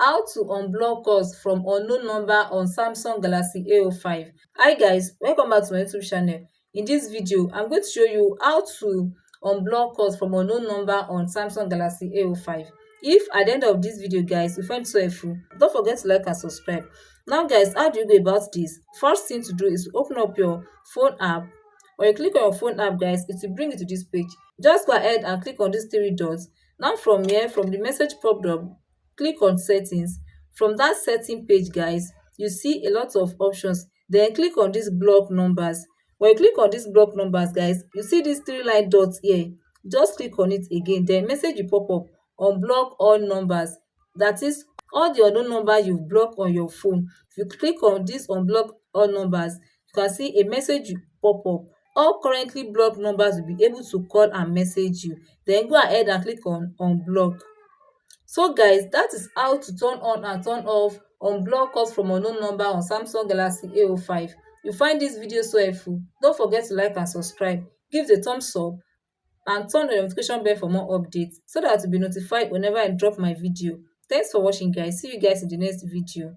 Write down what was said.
How to unblock calls from unknown number on Samsung Galaxy A05. Hi guys, welcome back to my YouTube channel. In this video, I'm going to show you how to unblock calls from unknown number on Samsung Galaxy A05. If at the end of this video, guys, you find it so helpful, don't forget to like and subscribe. Now guys, how do you go about this? First thing to do is to open up your phone app. When you click on your phone app, guys, it will bring you to this page. Just go ahead and click on these three dots. Now from here, from the message pop-up, click on settings. From that setting page, guys, you see a lot of options. Then click on these block numbers. When you click on these block numbers, guys, you see these three line dots here. Just click on it again. Then message will pop up, unblock all numbers. That is all the unknown number you've blocked on your phone. If you click on this unblock all numbers, you can see a message will pop up. All currently blocked numbers will be able to call and message you. Then go ahead and click on unblock. So guys, that is how to turn on and turn off unblock calls from unknown number on Samsung Galaxy A05. You find this video so helpful, don't forget to like and subscribe, give it a thumbs up and turn the notification bell for more updates so that you'll be notified whenever I drop my video. Thanks for watching guys. See you guys in the next video.